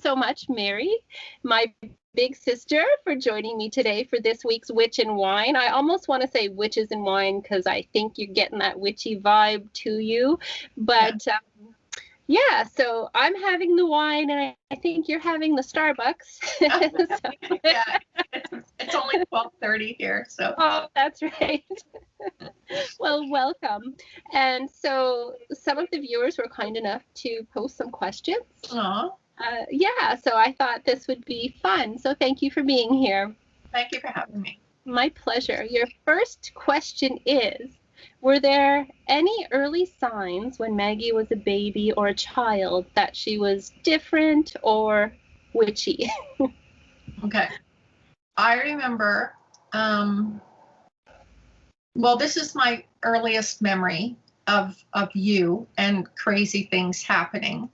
so much, Mary, my big sister, for joining me today for this week's Witch and Wine. I almost want to say Witches and Wine because I think you're getting that witchy vibe to you. But yeah, so I'm having the wine and I think you're having the Starbucks. So. Yeah, it's only 12:30 here, so. Oh, that's right. Well, welcome. And so some of the viewers were kind enough to post some questions. Aww. Yeah, so I thought this would be fun. So thank you for being here. Thank you for having me. My pleasure. Your first question is, were there any early signs when Maggie was a baby or a child that she was different or witchy? Okay. I remember, well, this is my earliest memory of you and crazy things happening.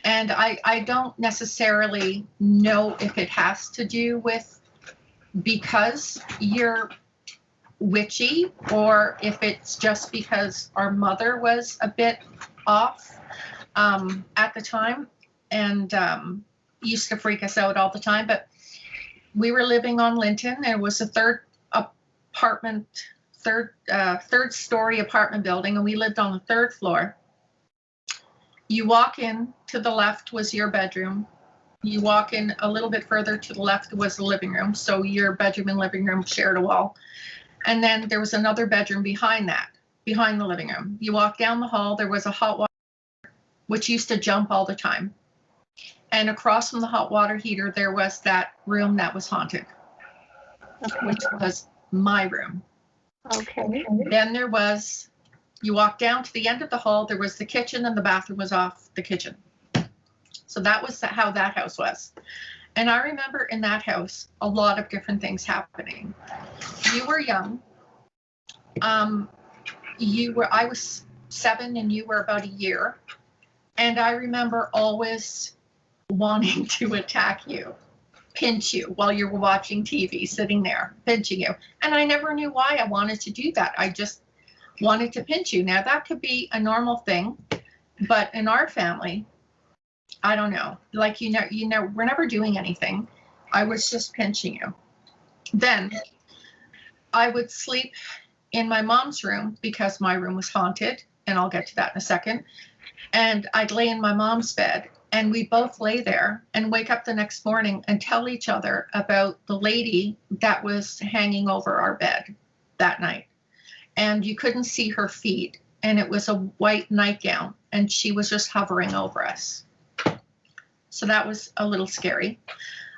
And I don't necessarily know if it has to do with because you're witchy or if it's just because our mother was a bit off at the time and used to freak us out all the time. But we were living on Linton, and it was a third story apartment building, and we lived on the third floor. You walk in, to the left was your bedroom. You walk in a little bit further to the left was the living room. So your bedroom and living room shared a wall. And then there was another bedroom behind that, behind the living room. You walk down the hall, there was a hot water which used to jump all the time. And across from the hot water heater, there was that room that was haunted, which was my room. Okay. Then there was, you walk down to the end of the hall, there was the kitchen, and the bathroom was off the kitchen. So that was how that house was. And I remember in that house, a lot of different things happening. You were young. I was 7 and you were about a year. And I remember always wanting to attack you, pinch you while you were watching TV, sitting there, pinching you. And I never knew why I wanted to do that. I just wanted to pinch you. Now, that could be a normal thing, but in our family, I don't know. Like, we're never doing anything. I was just pinching you. Then I would sleep in my mom's room because my room was haunted, and I'll get to that in a second. And I'd lay in my mom's bed, and we both lay there and wake up the next morning and tell each other about the lady that was hanging over our bed that night. And you couldn't see her feet, and it was a white nightgown, and she was just hovering over us. So that was a little scary.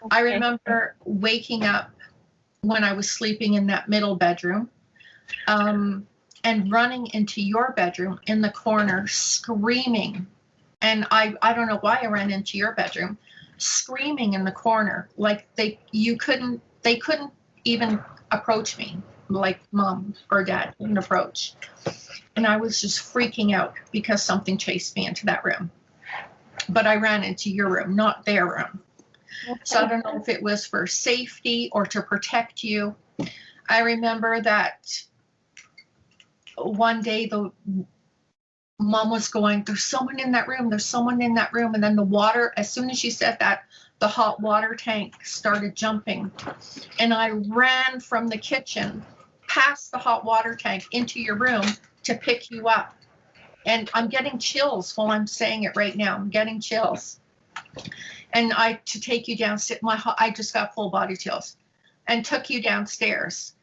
Okay. I remember waking up when I was sleeping in that middle bedroom, and running into your bedroom in the corner, screaming. And I don't know why I ran into your bedroom, screaming in the corner, like they couldn't even approach me, like mom or dad couldn't approach. And I was just freaking out because something chased me into that room. But I ran into your room, not their room. Okay. So I don't know if it was for safety or to protect you. I remember that one day the mom was going, there's someone in that room, there's someone in that room. And then the water, as soon as she said that, the hot water tank started jumping. And I ran from the kitchen past the hot water tank into your room to pick you up. And I'm getting chills while I'm saying it right now. I'm getting chills. And to take you downstairs, I just got full body chills, and took you downstairs.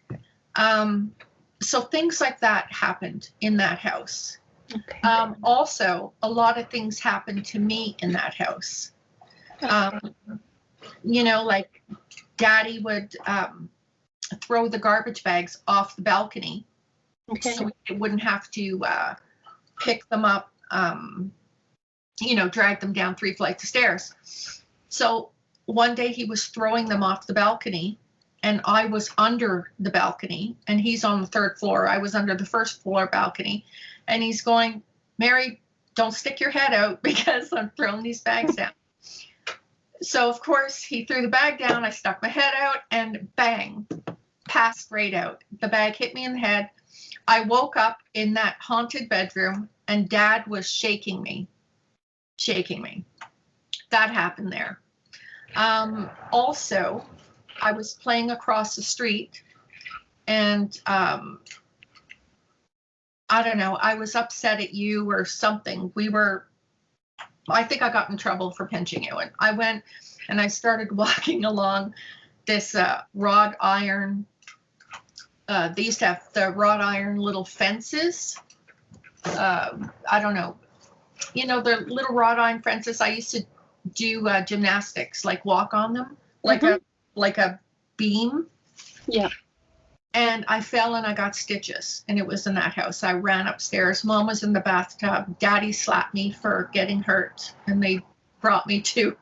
So things like that happened in that house. Okay. Also, a lot of things happened to me in that house. Like Daddy would throw the garbage bags off the balcony, so we wouldn't have to pick them up, drag them down 3 flights of stairs. So one day he was throwing them off the balcony, and I was under the balcony, and he's on the 3rd floor. I was under the 1st floor balcony, and he's going, Mary, don't stick your head out because I'm throwing these bags down. So of course he threw the bag down. I stuck my head out, and bang, passed right out. The bag hit me in the head. I woke up in that haunted bedroom, and Dad was shaking me. That happened there. Also, I was playing across the street, and I don't know, I was upset at you or something. I think I got in trouble for pinching you. And I went and I started walking along this wrought iron. They used to have the wrought iron little fences. I don't know. You know, the little wrought iron fences. I used to do gymnastics, like walk on them, like a beam. Yeah. And I fell and I got stitches, and it was in that house. I ran upstairs. Mom was in the bathtub. Daddy slapped me for getting hurt, and they brought me to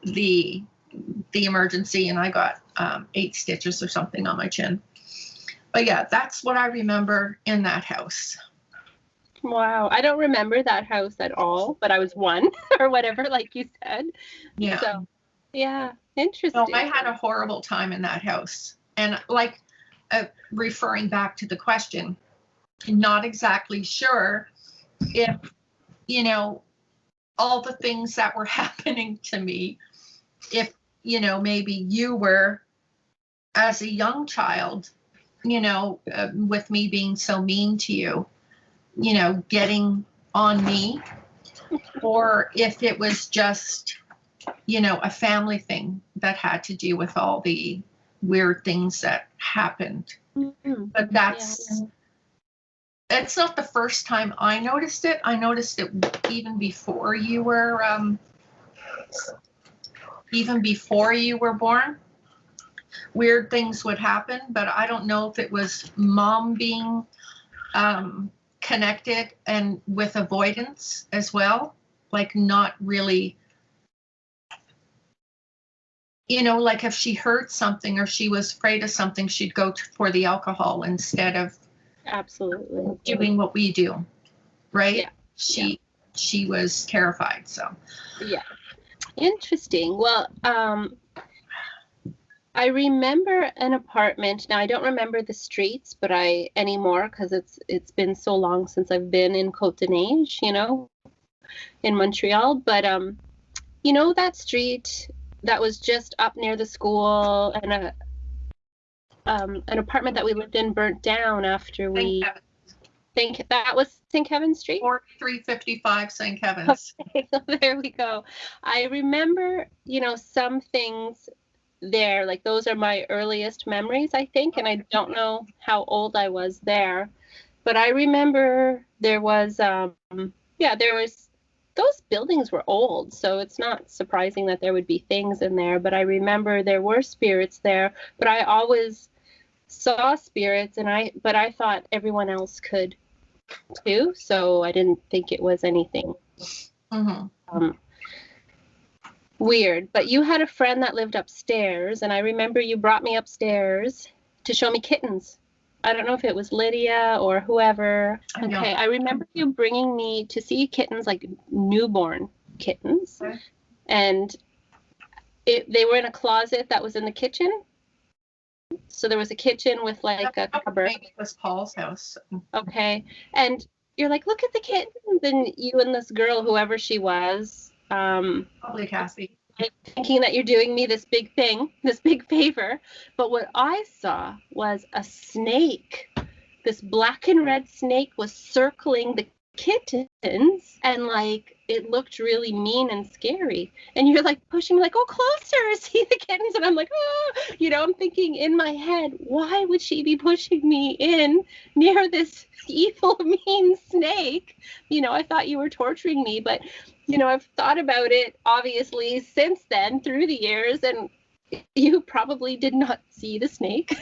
the emergency, and I got 8 stitches or something on my chin. But yeah, that's what I remember in that house. Wow. I don't remember that house at all, but I was 1 or whatever, like you said. Yeah. So, yeah, interesting. No, I had a horrible time in that house. And like, referring back to the question, not exactly sure if, you know, all the things that were happening to me, if, you know, maybe you were, as a young child, you know, with me being so mean to you, you know, getting on me, or if it was just, you know, a family thing that had to do with all the weird things that happened. But it's not the first time I noticed it. I noticed it even before you were born. Weird things would happen, but I don't know if it was Mom being connected and with avoidance as well, like not really, you know, like if she heard something or she was afraid of something, she'd go for the alcohol instead of absolutely doing what we do, right? Yeah. She was terrified. So yeah, interesting. Well, I remember an apartment. Now I don't remember the streets, but anymore because it's been so long since I've been in Côte-de-Neige, you know, in Montreal. But you know, that street that was just up near the school, and an apartment that we lived in burnt down after we think that was St. Kevin's Street? 4355 St. Kevin's. Okay, so there we go. I remember, you know, some things there, like those are my earliest memories, I think, and I don't know how old I was there, but I remember there was those buildings were old, so it's not surprising that there would be things in there, but I remember there were spirits there, but I always saw spirits, but I thought everyone else could too, so I didn't think it was anything weird. But you had a friend that lived upstairs, and I remember you brought me upstairs to show me kittens. I don't know if it was Lydia or whoever. Okay, I remember you bringing me to see kittens, like newborn kittens, and they were in a closet that was in the kitchen. So there was a kitchen with like a cupboard. Maybe it was Paul's house. Okay, and you're like, look at the kittens, and you and this girl, whoever she was, probably Cassie, thinking that you're doing me this big thing, this big favor. But what I saw was a snake. This black and red snake was circling the kittens, and like it looked really mean and scary. And you're like pushing me, like, oh, closer, see the kittens. And I'm like, oh, you know, I'm thinking in my head, why would she be pushing me in near this evil, mean snake? You know, I thought you were torturing me, but you know, I've thought about it obviously since then through the years, and you probably did not see the snake.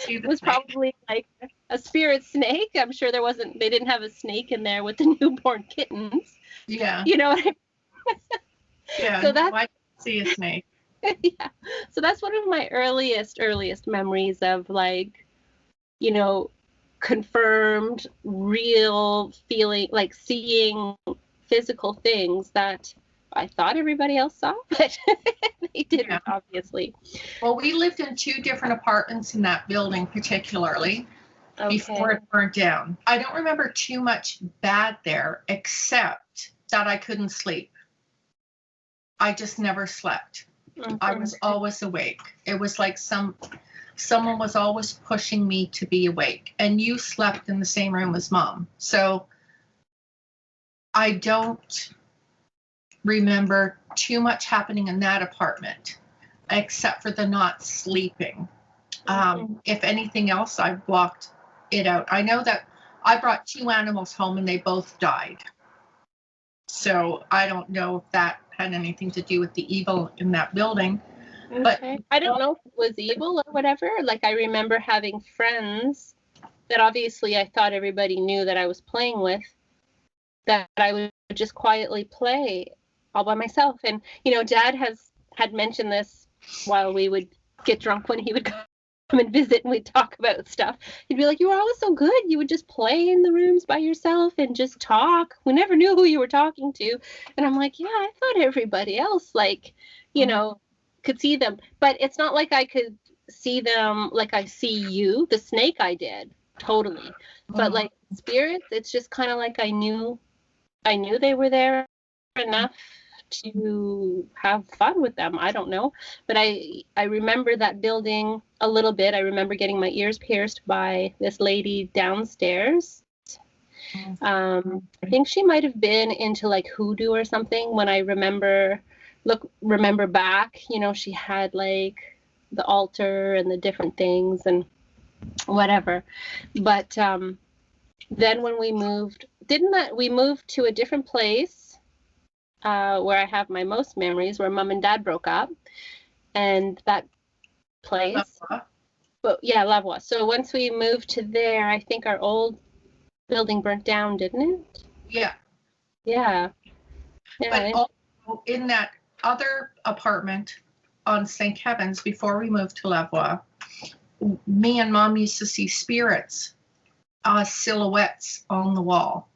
It was probably like a spirit snake. I'm sure they didn't have a snake in there with the newborn kittens. Yeah. You know what I mean? Yeah. So that's, I didn't see a snake. yeah. So that's one of my earliest memories of, like, you know, confirmed real feeling, like seeing physical things that I thought everybody else saw, but they didn't, obviously. Well, we lived in 2 different apartments in that building, particularly before it burned down. I don't remember too much bad there, except that I couldn't sleep. I just never slept. I was always awake. It was like someone was always pushing me to be awake. And you slept in the same room as Mom. So I don't remember too much happening in that apartment, except for the not sleeping. If anything else, I blocked it out. I know that I brought 2 animals home and they both died. So I don't know if that had anything to do with the evil in that building. But I don't know if it was evil or whatever. Like, I remember having friends that obviously I thought everybody knew that I was playing with, that I would just quietly play all by myself. And, you know, Dad had mentioned this while we would get drunk when he would come and visit and we'd talk about stuff. He'd be like, you were always so good. You would just play in the rooms by yourself and just talk. We never knew who you were talking to. And I'm like, yeah, I thought everybody else, like, you know, could see them. But it's not like I could see them like I see you. The snake I did, totally. But like spirits, it's just kind of like I knew they were there enough to have fun with them. I don't know, but I remember that building a little bit. I remember getting my ears pierced by this lady downstairs. I think she might have been into like hoodoo or something. When I remember back, you know, she had like the altar and the different things and whatever. But then when we moved, we moved to a different place where I have my most memories, where Mom and Dad broke up, and that place. But yeah, Lavoie. So once we moved to there, I think our old building burnt down, didn't it? Yeah. Yeah. But also in that other apartment on St. Kevin's, before we moved to Lavoie, me and Mom used to see spirits, silhouettes on the wall.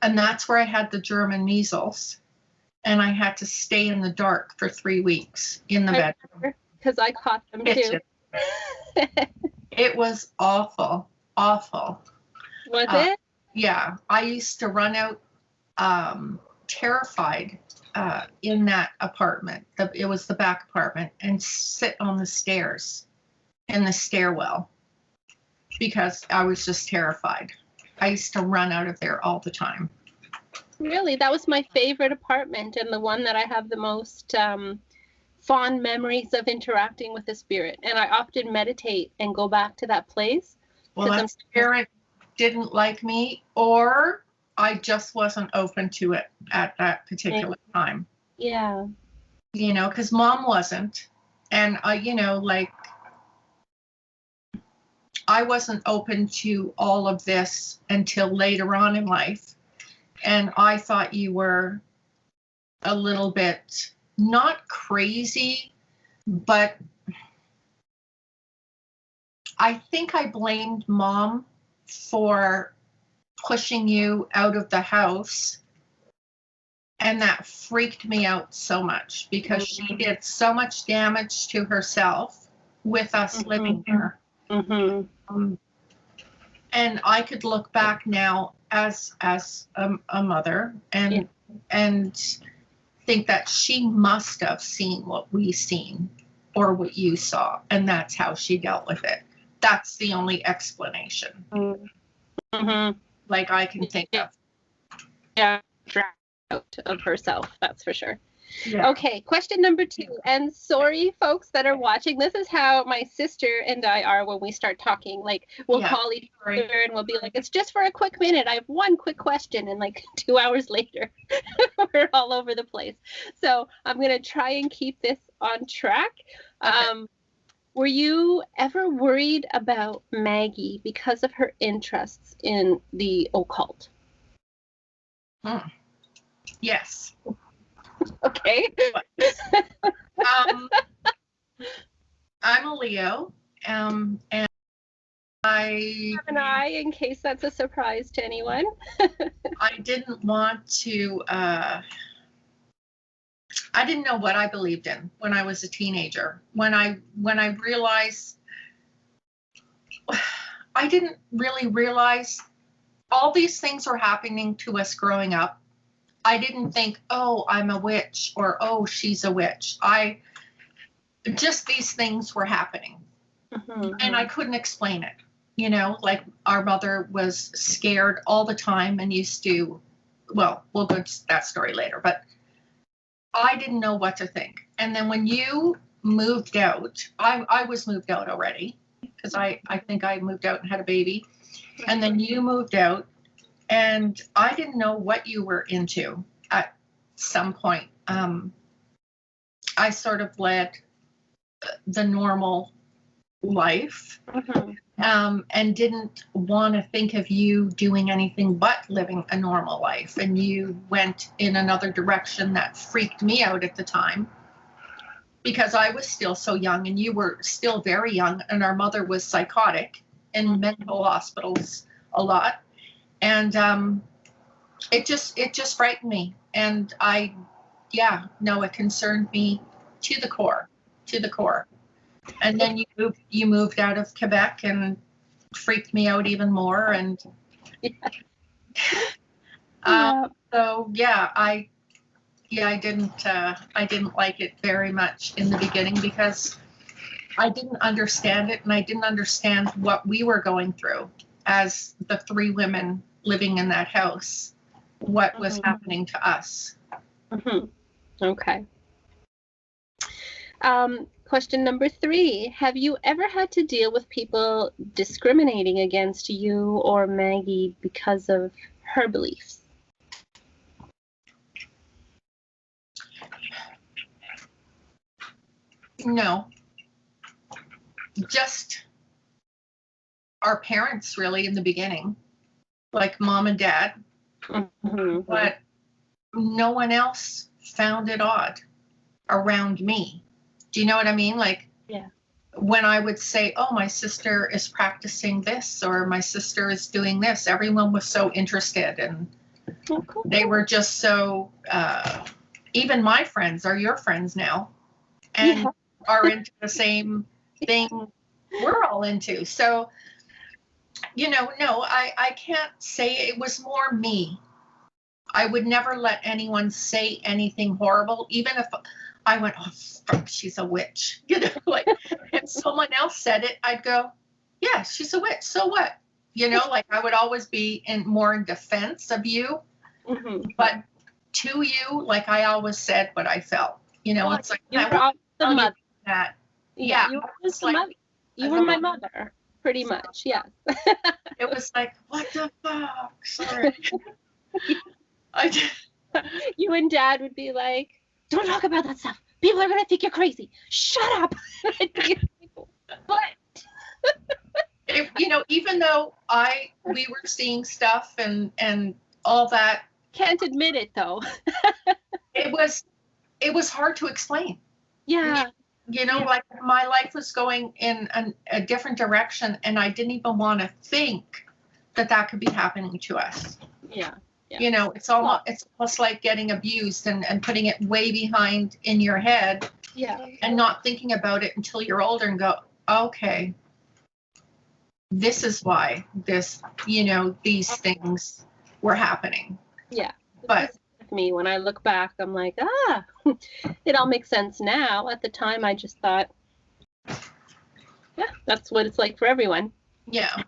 And that's where I had the German measles. And I had to stay in the dark for 3 weeks in the bedroom. Because I caught them too. It was awful, awful. Was it? Yeah. I used to run out terrified in that apartment. It was the back apartment, and sit on the stairs in the stairwell because I was just terrified. I used to run out of there all the time. Really? That was my favorite apartment, and the one that I have the most fond memories of interacting with the spirit. And I often meditate and go back to that place. Well, that spirit didn't like me, or I just wasn't open to it at that particular time. Yeah. You know, because Mom wasn't. And, you know, like, I wasn't open to all of this until later on in life. And I thought you were a little bit, not crazy, but I think I blamed Mom for pushing you out of the house. And that freaked me out so much because she did so much damage to herself with us living there. And I could look back now as a mother and think that she must have seen what we seen or what you saw, and that's how she dealt with it. That's the only explanation. Like I can think of. Yeah, out of herself, that's for sure. Yeah. Okay, question number 2. And sorry, folks that are watching, this is how my sister and I are when we start talking. Like, we'll call each other and we'll be like, it's just for a quick minute. I have one quick question. And like 2 hours later, we're all over the place. So I'm going to try and keep this on track. Okay. Were you ever worried about Maggie because of her interests in the occult? Yes. Okay. I'm a Leo, and I have an eye in case that's a surprise to anyone. I didn't want to. I didn't know what I believed in when I was a teenager. When I realized, I didn't really realize all these things were happening to us growing up. I didn't think, oh, I'm a witch, or oh, she's a witch. Just these things were happening. Mm-hmm. And I couldn't explain it. Like our mother was scared all the time and used to, well, we'll go to that story later, but I didn't know what to think. And then when you moved out, I was moved out already, because I think I moved out and had a baby. And then you moved out, and I didn't know what you were into at some point. I sort of led the normal life, Mm-hmm. and didn't want to think of you doing anything but living a normal life. And you went in another direction that freaked me out at the time, because I was still so young and you were still very young, and our mother was psychotic in mental hospitals a lot. And it just frightened me. And it concerned me to the core. And then you moved out of Quebec and freaked me out even more. And I didn't like it very much in the beginning, because I didn't understand it, and I didn't understand what we were going through as the three women living in that house, what was happening to us. Mm-hmm. Okay. Question number 3. Have you ever had to deal with people discriminating against you or Maggie because of her beliefs? No. Just our parents, really, in the beginning, like mom and dad. Mm-hmm. But no one else found it odd around me. Do you know what I mean? Like, yeah. When I would say, oh, my sister is practicing this, or my sister is doing this, everyone was so interested, and cool. They were just so, even my friends are your friends now, and are into the same thing we're all into. So, no, I can't say it was more me. I would never let anyone say anything horrible, even if I went, oh, fuck, she's a witch. Like, if someone else said it, I'd go, yeah, she's a witch. So what? Like, I would always be more in defense of you. Mm-hmm. But to you, like, I always said what I felt. It's like, you were the mother. That. Yeah, you were the mother. You were my mother, pretty much. Yes. It was like, what the fuck? Sorry. You and Dad would be like, don't talk about that stuff. People are going to think you're crazy. Shut up. What? Even though we were seeing stuff and all that. Can't admit it, though. It was hard to explain. Yeah. Like, my life was going in a different direction, and I didn't even want to think that could be happening to us. Yeah. It's almost like getting abused and putting it way behind in your head. Yeah. And not thinking about it until you're older and go, okay, this is why these things were happening. Yeah. But with me, when I look back, I'm like, it all makes sense now. At the time, I just thought, yeah, that's what it's like for everyone. Yeah.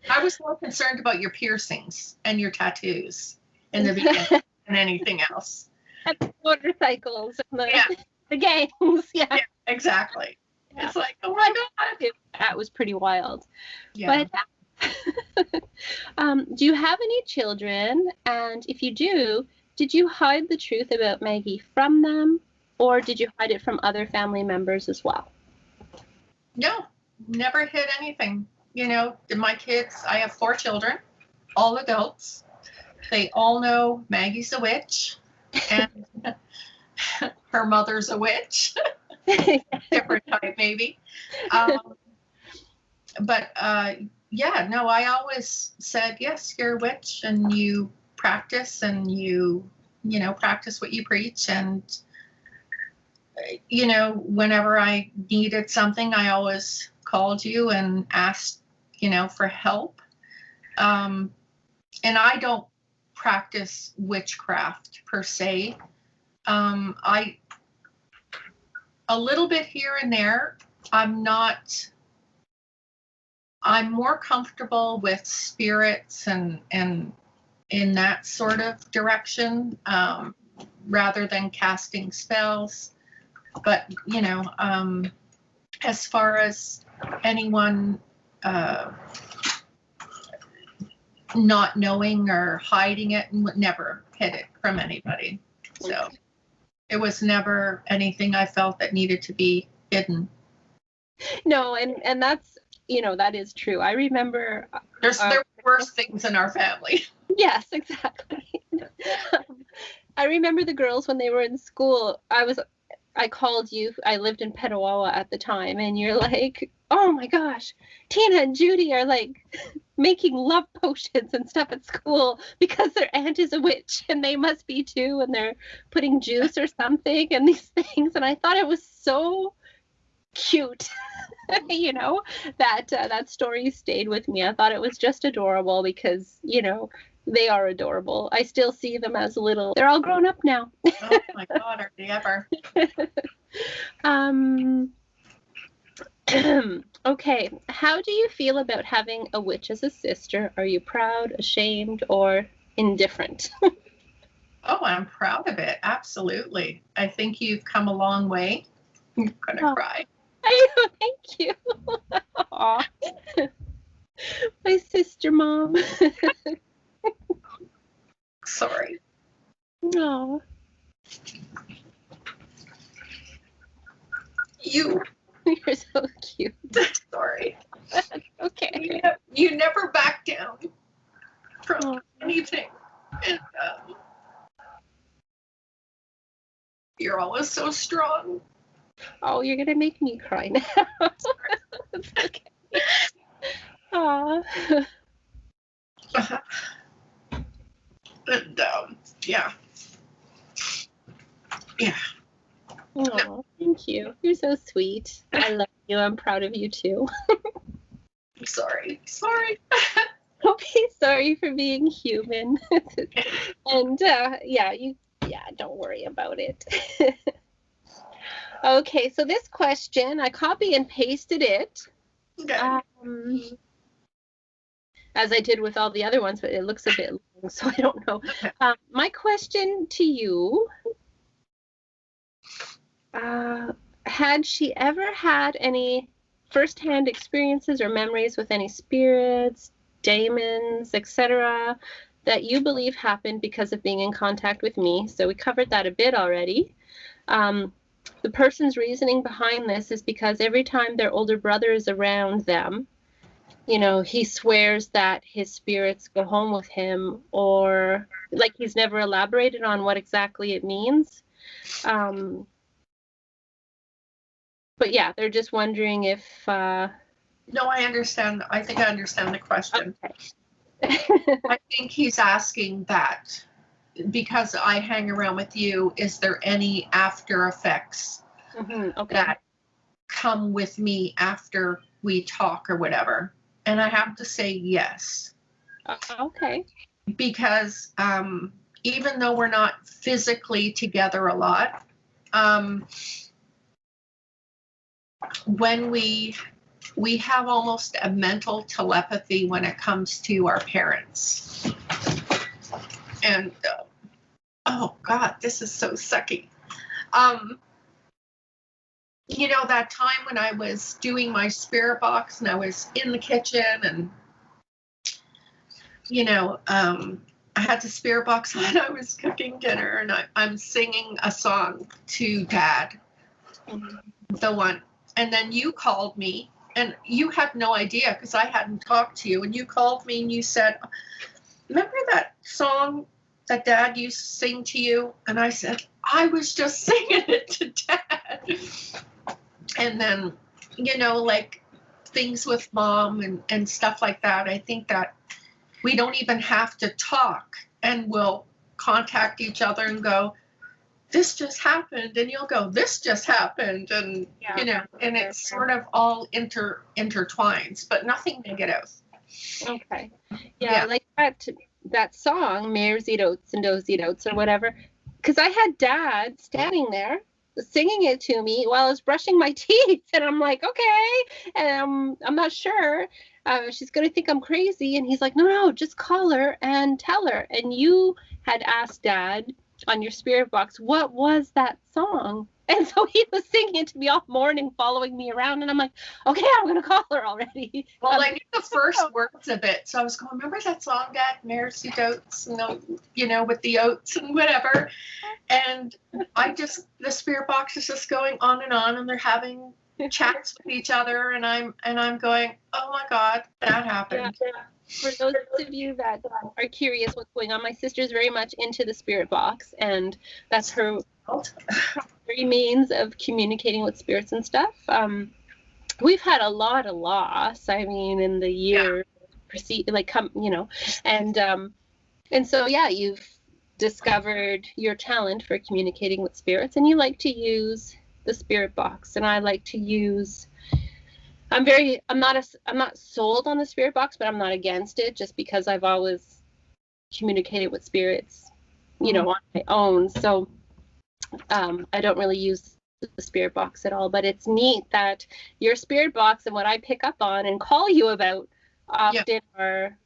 I was more concerned about your piercings and your tattoos in the beginning than anything else. And the motorcycles and the gangs. Yeah, exactly. Yeah. It's like, oh my God. That was pretty wild. Yeah. But do you have any children? And if you do, did you hide the truth about Maggie from them, or did you hide it from other family members as well? No, never hid anything. My kids, I have 4 children, all adults. They all know Maggie's a witch, and her mother's a witch. Different type, maybe. But I always said, yes, you're a witch, and you practice, and you practice what you preach. And, whenever I needed something, I always called you and asked, for help. And I don't practice witchcraft per se. A little bit here and there. I'm more comfortable with spirits and in that sort of direction, rather than casting spells. But, you know, as far as anyone not knowing or hiding it, never hid it from anybody. So it was never anything I felt that needed to be hidden. No, and that's, you know, that is true. I remember there were worse things in our family. Yes, exactly. I remember the girls when they were in school. I called you. I lived in Petawawa at the time, and you're like, "Oh my gosh, Tina and Judy are like making love potions and stuff at school because their aunt is a witch, and they must be too, and they're putting juice or something and these things." And I thought it was so cute. You know, that story stayed with me. I thought it was just adorable because, you know, they are adorable. I still see them as little. They're all grown up now. Oh my God, are they ever? Okay. How do you feel about having a witch as a sister? Are you proud, ashamed, or indifferent? Oh, I'm proud of it. Absolutely. I think you've come a long way. I'm gonna cry. Thank you. Aw. My sister mom. Sorry. No. You're so cute. Sorry. Okay. You never back down from anything. And you're always so strong. Oh, you're gonna make me cry now. It's okay. Aw. And yeah. Oh, thank you. You're so sweet. I love you. I'm proud of you too. I'm sorry. Don't be sorry for being human. And don't worry about it. Okay, so this question, I copy and pasted it. Okay. As I did with all the other ones, but it looks a bit long, so I don't know. My question to you, had she ever had any firsthand experiences or memories with any spirits, daemons, etc., that you believe happened because of being in contact with me? So we covered that a bit already. The person's reasoning behind this is because every time their older brother is around them, you know, he swears that his spirits go home with him, or like he's never elaborated on what exactly it means. But yeah, they're just wondering if... No, I understand. I think I understand the question. Okay. I think he's asking that because I hang around with you, is there any after effects that come with me after we talk or whatever? And I have to say yes. Okay. Because even though we're not physically together a lot, when we have almost a mental telepathy when it comes to our parents. And oh God, this is so sucky. You know, that time when I was doing my spirit box and I was in the kitchen and, you know, I had the spirit box on, I was cooking dinner and I'm singing a song to Dad, the one. And then you called me and you had no idea because I hadn't talked to you. And you called me and you said, remember that song that Dad used to sing to you? And I said, I was just singing it to Dad. And then, you know, like things with Mom and stuff like that. I think that we don't even have to talk and we'll contact each other and go, this just happened. And you'll go, this just happened. And, you know, and it's sort of all intertwines, but nothing negative. Okay. Yeah, like that. that song, Mares Eat Oats and Does Eat Oats or whatever, because I had Dad standing there singing it to me while I was brushing my teeth, and I'm like, okay, and I'm not sure. She's gonna think I'm crazy, and he's like, no, just call her and tell her. And you had asked Dad on your spirit box, what was that song? And so he was singing it to me all morning, following me around, and I'm like, okay, I'm gonna call her already. Well, I knew the first words of it, so I was going, remember that song, Dad, Mares Eat Oats, with the oats and whatever. And the spirit box is just going on, and they're having chats with each other, and I'm going, oh my God, that happened. Yeah. For those of you that are curious what's going on, my sister's very much into the spirit box, and that's her primary means of communicating with spirits and stuff. We've had a lot of loss. I mean, in the year and so yeah, you've discovered your talent for communicating with spirits, and you like to use the spirit box, and I like to use. I'm not sold on the spirit box, but I'm not against it, just because I've always communicated with spirits, on my own. So I don't really use the spirit box at all, but it's neat that your spirit box and what I pick up on and call you about often are,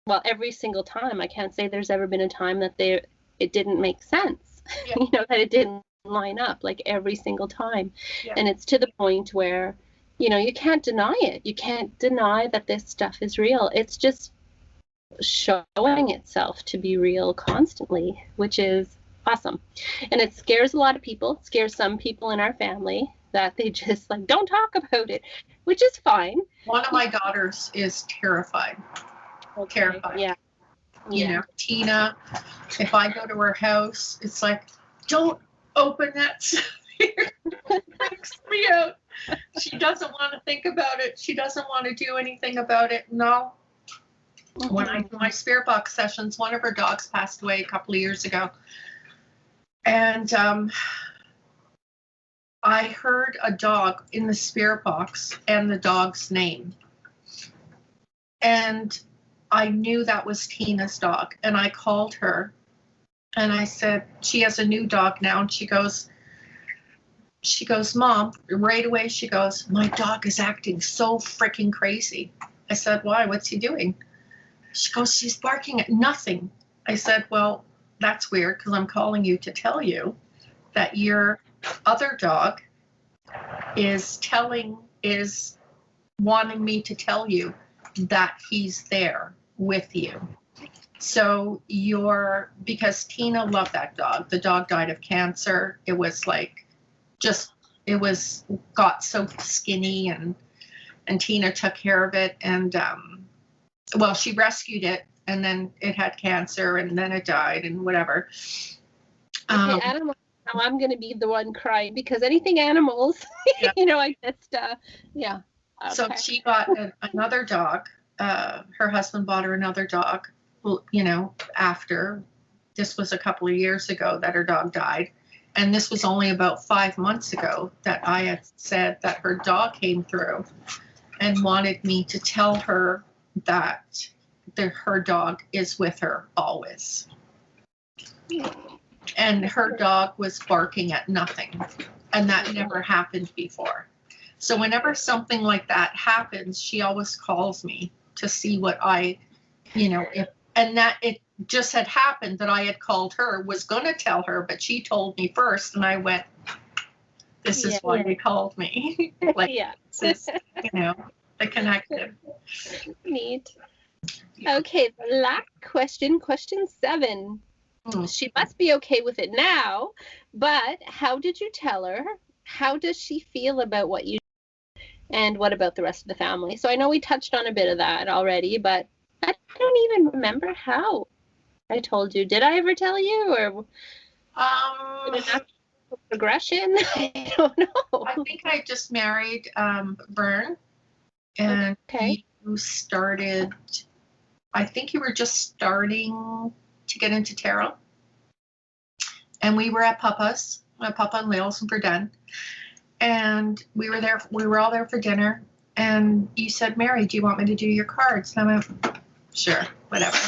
well, every single time. I can't say there's ever been a time that it didn't make sense, that it didn't line up, like every single time. Yeah. And it's to the point where, you can't deny it. You can't deny that this stuff is real. It's just showing itself to be real constantly, which is awesome. And it scares a lot of people. It scares some people in our family that they just don't talk about it, which is fine. One of my daughters is terrified. Okay. Terrified. Yeah. Tina, if I go to her house, it's like, don't open that stuff here. It freaks me out. She doesn't want to think about it. She doesn't want to do anything about it. No. Mm-hmm. When I do my spirit box sessions, one of her dogs passed away a couple of years ago. And I heard a dog in the spirit box and the dog's name. And I knew that was Tina's dog. And I called her and I said, she has a new dog now. And she goes, Mom, right away she goes, my dog is acting so freaking crazy. I said, why? What's he doing? She goes, she's barking at nothing. I said, well, that's weird, because I'm calling you to tell you that your other dog is wanting me to tell you that he's there with you. So because Tina loved that dog. The dog died of cancer. It was got so skinny, and Tina took care of it, and she rescued it, and then it had cancer, and then it died, and whatever. Okay, animals. Now I'm going to be the one crying, because anything animals, I just, yeah. Okay. So she got another dog. Her husband bought her another dog, after. This was a couple of years ago that her dog died. And this was only about 5 months ago that I had said that her dog came through and wanted me to tell her that her dog is with her always. And her dog was barking at nothing. And that never happened before. So whenever something like that happens, she always calls me to see what it just had happened that I had called her, was going to tell her, but she told me first, and I went, this is why you called me. This is, the connective. Neat. Okay, the last question 7. She must be okay with it now, but how did you tell her? How does she feel about what you did? And what about the rest of the family? So I know we touched on a bit of that already, but I don't even remember how I told you. Did I ever tell you, or progression? I don't know. I think I just married Vern, and you started. I think you were just starting to get into tarot, and we were at Papa and Lils in Verdun, and we were there. We were all there for dinner, and you said, "Mary, do you want me to do your cards?" And I went, "Sure, whatever."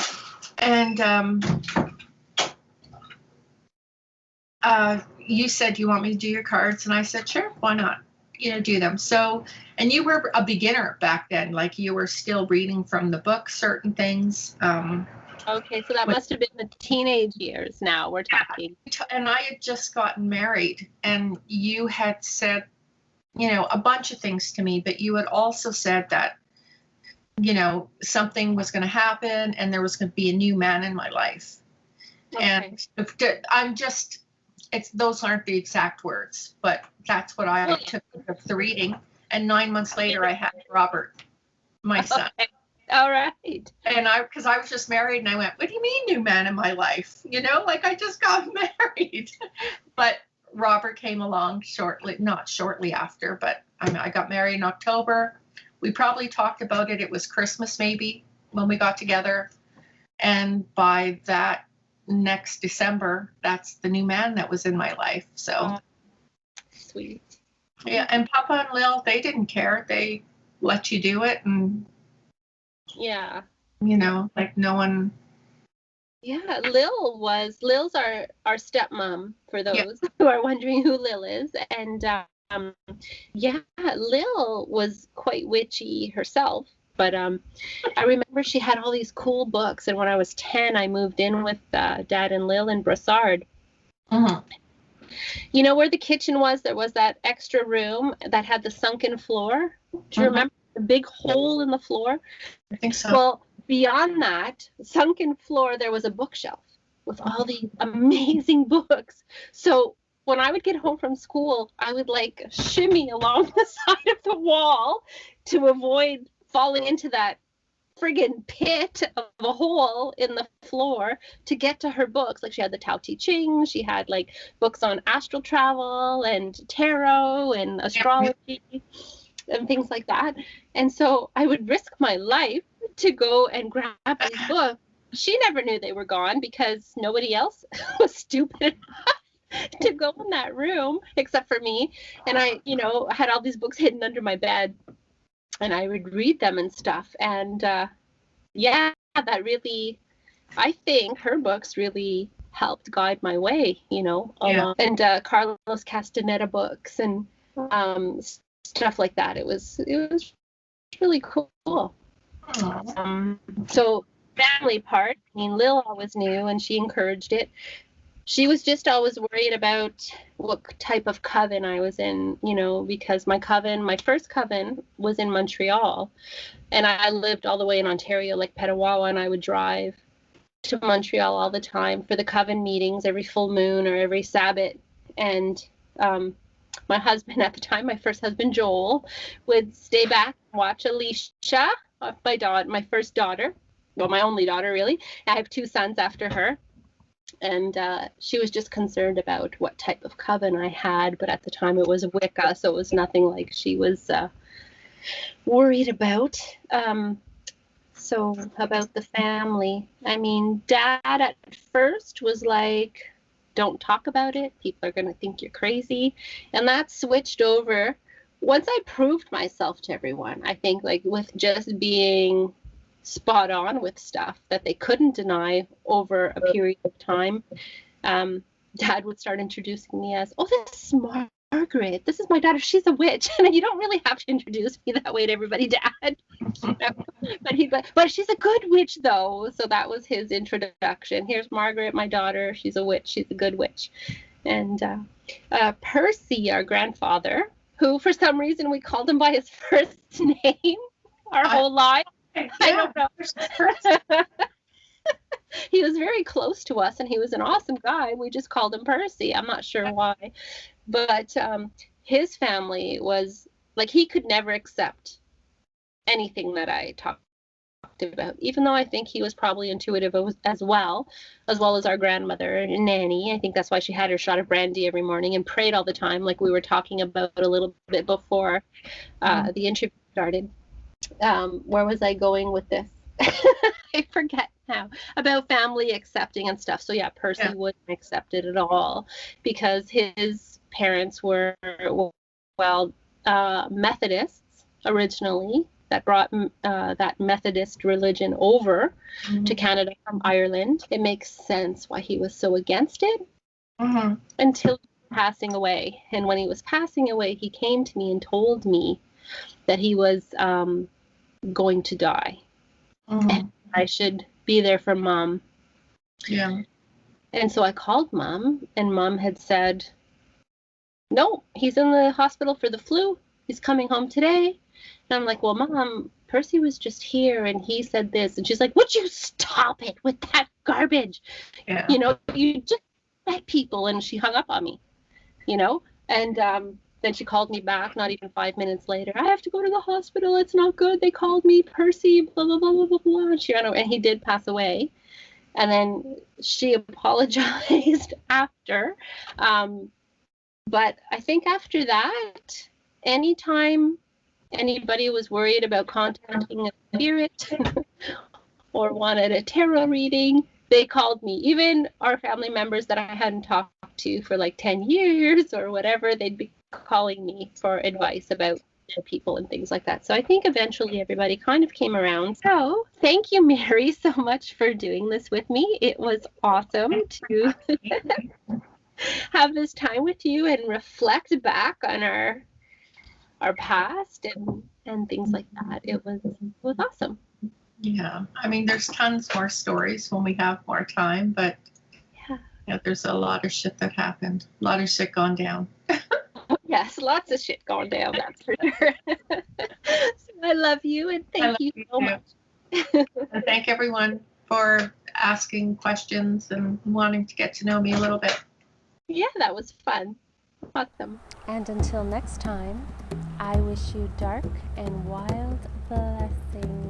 And you said, you want me to do your cards? And I said, sure, why not? Do them. So, and you were a beginner back then, like you were still reading from the book, certain things. Okay, so that must have been the teenage years now we're talking. And I had just gotten married, and you had said, a bunch of things to me, but you had also said that, something was going to happen and there was going to be a new man in my life. Okay. And those aren't the exact words, but that's what I took of the reading. And 9 months later, I had Robert, my son. Okay. All right. And because I was just married, and I went, what do you mean new man in my life? Like I just got married. But Robert came along not shortly after, but I got married in October. We probably talked about it. It was Christmas maybe when we got together. And by that next December, that's the new man that was in my life. So sweet. Yeah. And Papa and Lil, they didn't care. They let you do it. And yeah, like no one. Yeah, Lil's our stepmom, for those who are wondering who Lil is. And Lil was quite witchy herself. But I remember she had all these cool books. And when I was 10, I moved in with Dad and Lil in Brossard. Mm-hmm. Where the kitchen was, there was that extra room that had the sunken floor. Do you remember the big hole in the floor? I think so. Well, beyond that sunken floor, there was a bookshelf with all these amazing books. So when I would get home from school, I would like shimmy along the side of the wall to avoid falling into that friggin' pit of a hole in the floor to get to her books. Like she had the Tao Te Ching, she had like books on astral travel and tarot and astrology and things like that. And so I would risk my life to go and grab these books. She never knew they were gone because nobody else was stupid enough to go in that room except for me. And I, had all these books hidden under my bed, and I would read them and stuff. And that really, I think her books really helped guide my way, along. And Carlos Castaneda books and stuff like that. It was really cool. So family part, Lil always knew, and she encouraged it. She was just always worried about what type of coven I was in, because my first coven was in Montreal, and I lived all the way in Ontario, like Petawawa, and I would drive to Montreal all the time for the coven meetings every full moon or every Sabbath. And my husband at the time, my first husband, Joel, would stay back and watch Alicia, my first daughter. Well, my only daughter, really. I have 2 sons after her. And she was just concerned about what type of coven I had. But at the time, it was Wicca, so it was nothing like she was worried about. So about the family. Dad at first was like, don't talk about it. People are going to think you're crazy. And that switched over once I proved myself to everyone. I think like with just being spot on with stuff that they couldn't deny over a period of time, Dad would start introducing me as, oh, this is Margaret. This is my daughter. She's a witch. And you don't really have to introduce me that way to everybody, Dad. But he'd like, but she's a good witch, though. So that was his introduction. Here's Margaret, my daughter. She's a witch. She's a good witch. And Percy, our grandfather, who for some reason we called him by his first name our whole life. I don't know. He was very close to us, and he was an awesome guy. We just called him Percy. I'm not sure why. But his family was like, he could never accept anything that I talked about, even though I think he was probably intuitive as well as our grandmother, Nanny. I think that's why she had her shot of brandy every morning and prayed all the time, like we were talking about a little bit before the interview started. Where was I going with this? I forget now. About family accepting and stuff. So yeah, Percy wouldn't accept it at all because his parents were Methodists originally. that brought that Methodist religion over to Canada from Ireland. It makes sense why he was so against it until passing away. And when he was passing away, he came to me and told me that he was going to die. And I should be there for Mom. Yeah. And so I called Mom, and Mom had said, no, he's in the hospital for the flu. He's coming home today. And I'm like, well, Mom, Percy was just here and he said this. And she's like, would you stop it with that garbage? Yeah. You know, you just let people. And she hung up on me, you know. And then she called me back not even 5 minutes later. I have to go to the hospital. It's not good. They called me, Percy, blah, blah, blah, blah, blah, blah. And she ran away. And he did pass away. And then she apologized after. But I think after that, anytime anybody was worried about contacting a spirit or wanted a tarot reading, they called me. Even our family members that I hadn't talked to for like 10 years or whatever, they'd be calling me for advice about people and things like that. So I think eventually everybody kind of came around. So thank you, Mary, so much for doing this with me. It was awesome to have this time with you and reflect back on our past and things like that. It was awesome. Yeah, I mean, there's tons more stories when we have more time, but yeah, there's a lot of shit that happened. A lot of shit gone down. Yes, lots of shit gone down, that's for sure. So I love you, and thank you so much. And thank everyone for asking questions and wanting to get to know me a little bit. Yeah, that was fun. Awesome. And until next time, I wish you dark and wild blessings.